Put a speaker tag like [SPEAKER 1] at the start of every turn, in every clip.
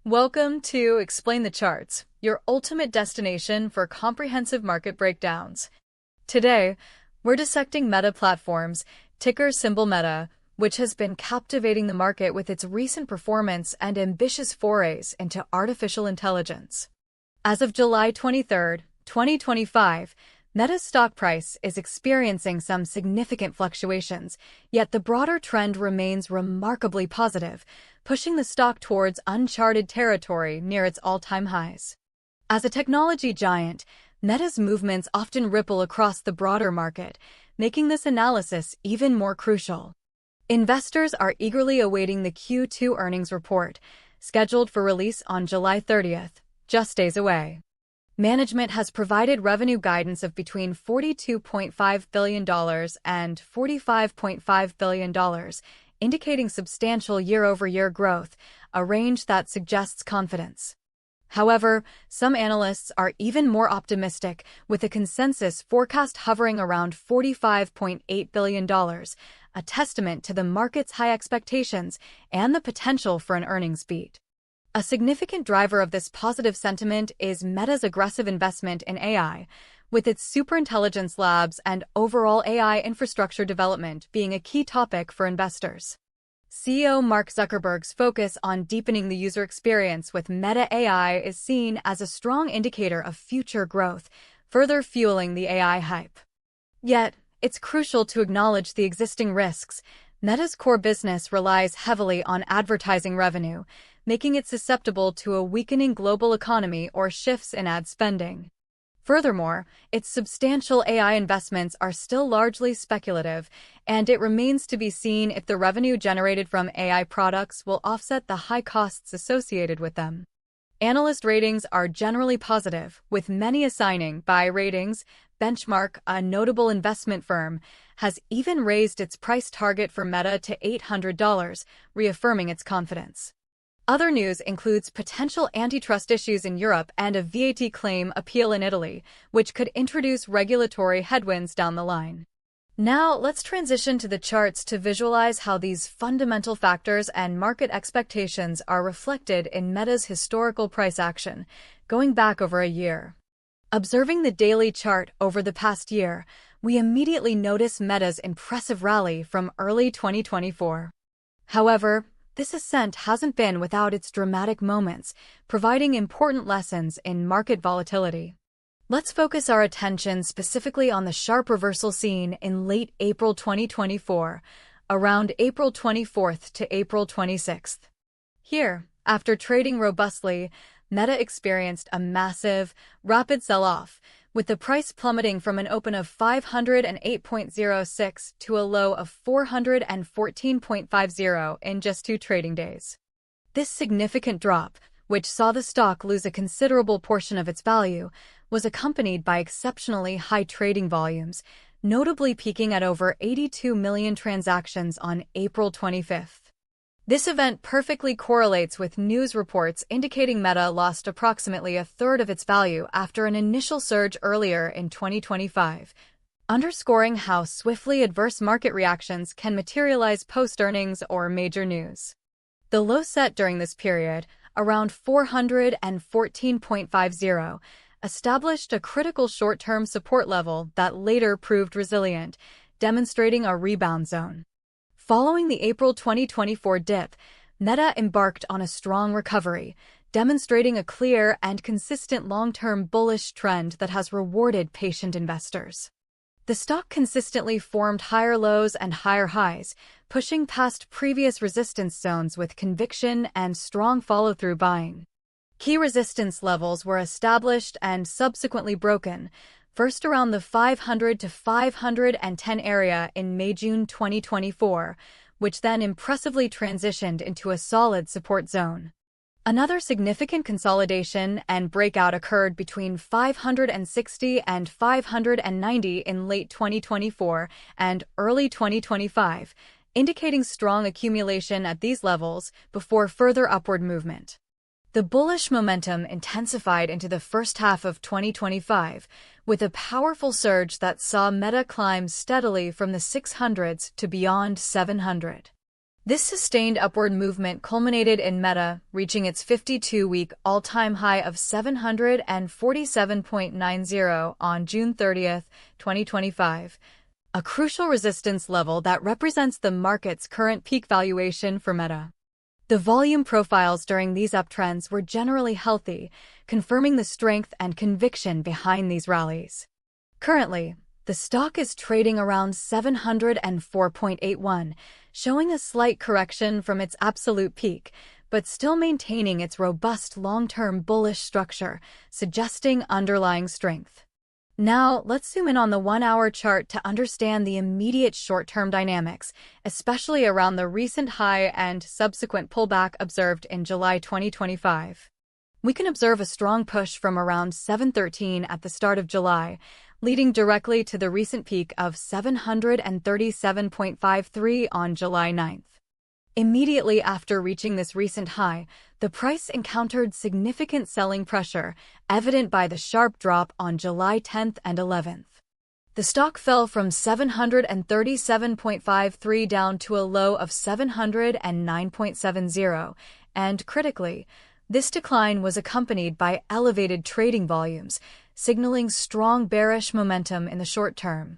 [SPEAKER 1] Welcome to Explain the Charts, your ultimate destination for comprehensive market breakdowns. Today, we're dissecting Meta Platforms, ticker symbol Meta, which has been captivating the market with its recent performance and ambitious forays into artificial intelligence. As of July 23, 2025, Meta's stock price is experiencing some significant fluctuations, yet the broader trend remains remarkably positive, pushing the stock towards uncharted territory near its all-time highs. As a technology giant, Meta's movements often ripple across the broader market, making this analysis even more crucial. Investors are eagerly awaiting the Q2 earnings report, scheduled for release on July 30th, just days away. Management has provided revenue guidance of between $42.5 billion and $45.5 billion, indicating substantial year-over-year growth, a range that suggests confidence. However, some analysts are even more optimistic, with a consensus forecast hovering around $45.8 billion, a testament to the market's high expectations and the potential for an earnings beat. A significant driver of this positive sentiment is Meta's aggressive investment in AI, with its superintelligence labs and overall AI infrastructure development being a key topic for investors. CEO Mark Zuckerberg's focus on deepening the user experience with Meta AI is seen as a strong indicator of future growth, further fueling the AI hype. Yet, it's crucial to acknowledge the existing risks. Meta's core business relies heavily on advertising revenue, making it susceptible to a weakening global economy or shifts in ad spending. Furthermore, its substantial AI investments are still largely speculative, and it remains to be seen if the revenue generated from AI products will offset the high costs associated with them. Analyst ratings are generally positive, with many assigning buy ratings. Benchmark, a notable investment firm, has even raised its price target for Meta to $800, reaffirming its confidence. Other news includes potential antitrust issues in Europe and a VAT claim appeal in Italy, which could introduce regulatory headwinds down the line. Now, let's transition to the charts to visualize how these fundamental factors and market expectations are reflected in Meta's historical price action, going back over a year. Observing the daily chart over the past year, we immediately notice Meta's impressive rally from early 2024. However, this ascent hasn't been without its dramatic moments, providing important lessons in market volatility. Let's focus our attention specifically on the sharp reversal seen in late April 2024, around April 24th to April 26th. Here, after trading robustly, Meta experienced a massive, rapid sell-off, with the price plummeting from an open of 508.06 to a low of 414.50 in just 2 trading days. This significant drop, which saw the stock lose a considerable portion of its value, was accompanied by exceptionally high trading volumes, notably peaking at over 82 million transactions on April 25th. This event perfectly correlates with news reports indicating Meta lost approximately a third of its value after an initial surge earlier in 2025, underscoring how swiftly adverse market reactions can materialize post-earnings or major news. The low set during this period, around 414.50, established a critical short-term support level that later proved resilient, demonstrating a rebound zone. Following the April 2024 dip, Meta embarked on a strong recovery, demonstrating a clear and consistent long-term bullish trend that has rewarded patient investors. The stock consistently formed higher lows and higher highs, pushing past previous resistance zones with conviction and strong follow-through buying. Key resistance levels were established and subsequently broken, first around the 500 to 510 area in May-June 2024, which then impressively transitioned into a solid support zone. Another significant consolidation and breakout occurred between 560 and 590 in late 2024 and early 2025, indicating strong accumulation at these levels before further upward movement. The bullish momentum intensified into the first half of 2025, with a powerful surge that saw Meta climb steadily from the 600s to beyond 700. This sustained upward movement culminated in Meta reaching its 52-week all-time high of 747.90 on June 30, 2025, a crucial resistance level that represents the market's current peak valuation for Meta. The volume profiles during these uptrends were generally healthy, confirming the strength and conviction behind these rallies. Currently, the stock is trading around 704.81, showing a slight correction from its absolute peak, but still maintaining its robust long-term bullish structure, suggesting underlying strength. Now, let's zoom in on the 1-hour chart to understand the immediate short-term dynamics, especially around the recent high and subsequent pullback observed in July 2025. We can observe a strong push from around 713 at the start of July, leading directly to the recent peak of 737.53 on July 9th. Immediately after reaching this recent high, the price encountered significant selling pressure, evident by the sharp drop on July 10th and 11th. The stock fell from 737.53 down to a low of 709.70, and critically, this decline was accompanied by elevated trading volumes, signaling strong bearish momentum in the short term,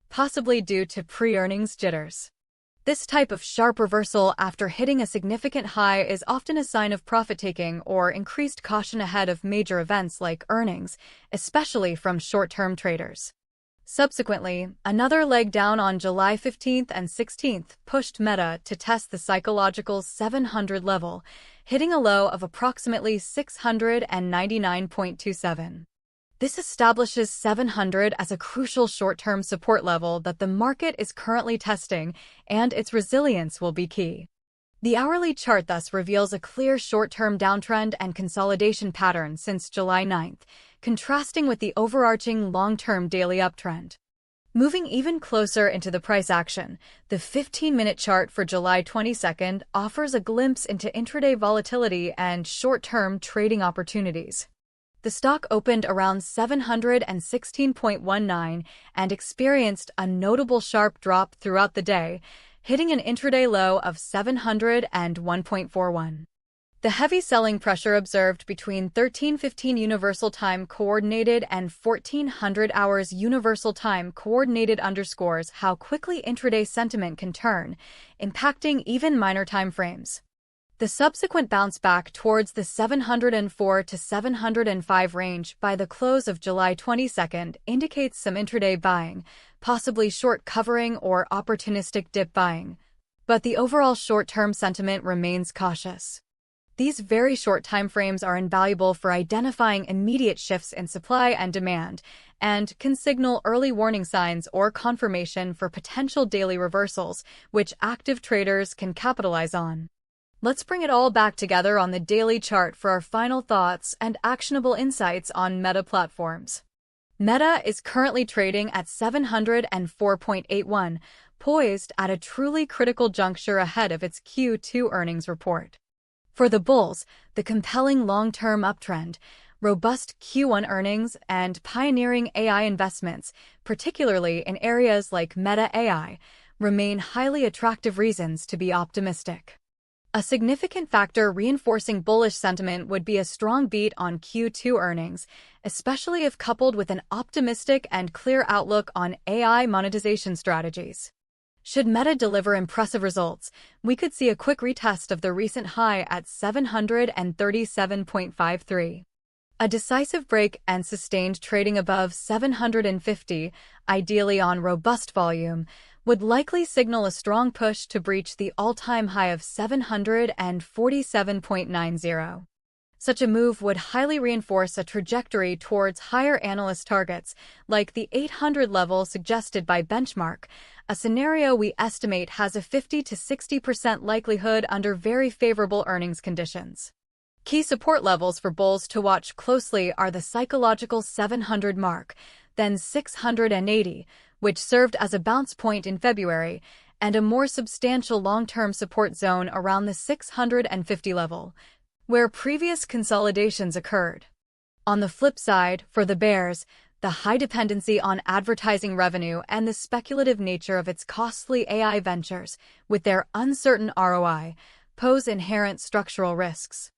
[SPEAKER 1] possibly due to pre-earnings jitters. This type of sharp reversal after hitting a significant high is often a sign of profit-taking or increased caution ahead of major events like earnings, especially from short-term traders. Subsequently, another leg down on July 15th and 16th pushed Meta to test the psychological 700 level, hitting a low of approximately 699.27. This establishes 700 as a crucial short-term support level that the market is currently testing, and its resilience will be key. The hourly chart thus reveals a clear short-term downtrend and consolidation pattern since July 9th, contrasting with the overarching long-term daily uptrend. Moving even closer into the price action, the 15-minute chart for July 22nd offers a glimpse into intraday volatility and short-term trading opportunities. The stock opened around 716.19 and experienced a notable sharp drop throughout the day, hitting an intraday low of 701.41. The heavy selling pressure observed between 13:15 Universal Time Coordinated and 1400 hours Universal Time Coordinated underscores how quickly intraday sentiment can turn, impacting even minor timeframes. The subsequent bounce back towards the 704 to 705 range by the close of July 22nd indicates some intraday buying, possibly short covering or opportunistic dip buying. But the overall short-term sentiment remains cautious. These very short timeframes are invaluable for identifying immediate shifts in supply and demand, and can signal early warning signs or confirmation for potential daily reversals, which active traders can capitalize on. Let's bring it all back together on the daily chart for our final thoughts and actionable insights on Meta platforms. Meta is currently trading at 704.81, poised at a truly critical juncture ahead of its Q2 earnings report. For the bulls, the compelling long-term uptrend, robust Q1 earnings, and pioneering AI investments, particularly in areas like Meta AI, remain highly attractive reasons to be optimistic. A significant factor reinforcing bullish sentiment would be a strong beat on Q2 earnings, especially if coupled with an optimistic and clear outlook on AI monetization strategies. Should Meta deliver impressive results, we could see a quick retest of the recent high at 737.53. A decisive break and sustained trading above 750, ideally on robust volume, would likely signal a strong push to breach the all-time high of 747.90. Such a move would highly reinforce a trajectory towards higher analyst targets, like the 800 level suggested by Benchmark, a scenario we estimate has a 50 to 60% likelihood under very favorable earnings conditions. Key support levels for bulls to watch closely are the psychological 700 mark, then 680, which served as a bounce point in February, and a more substantial long-term support zone around the 650 level, where previous consolidations occurred. On the flip side, for the bears, the high dependency on advertising revenue, and the speculative nature of its costly AI ventures, with their uncertain ROI, pose inherent structural risks.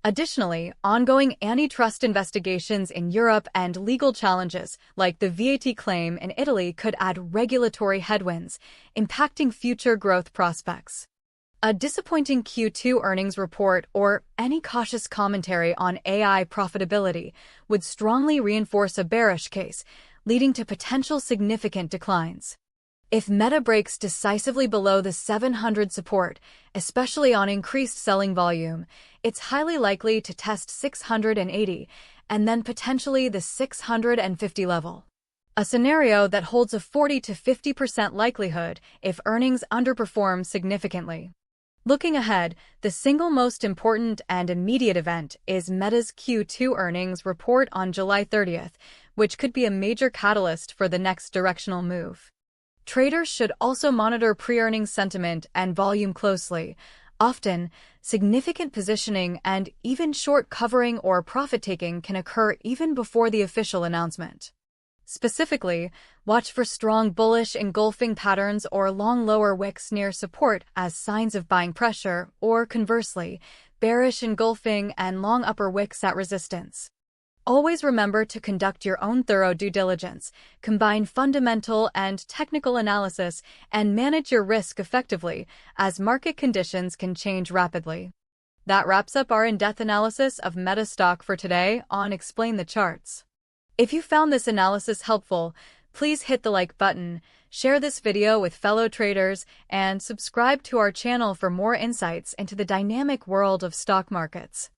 [SPEAKER 1] Additionally, ongoing antitrust investigations in Europe and legal challenges, like the VAT claim in Italy, could add regulatory headwinds, impacting future growth prospects. A disappointing Q2 earnings report or any cautious commentary on AI profitability would strongly reinforce a bearish case, leading to potential significant declines. If Meta breaks decisively below the 700 support, especially on increased selling volume, it's highly likely to test 680 and then potentially the 650 level. A scenario that holds a 40 to 50% likelihood if earnings underperform significantly. Looking ahead, the single most important and immediate event is Meta's Q2 earnings report on July 30th, which could be a major catalyst for the next directional move. Traders should also monitor pre-earnings sentiment and volume closely. Often, significant positioning and even short covering or profit-taking can occur even before the official announcement. Specifically, watch for strong bullish engulfing patterns or long lower wicks near support as signs of buying pressure, or conversely, bearish engulfing and long upper wicks at resistance. Always remember to conduct your own thorough due diligence, combine fundamental and technical analysis, and manage your risk effectively, as market conditions can change rapidly. That wraps up our in-depth analysis of Meta stock for today on Explain the Charts. If you found this analysis helpful, please hit the like button, share this video with fellow traders, and subscribe to our channel for more insights into the dynamic world of stock markets.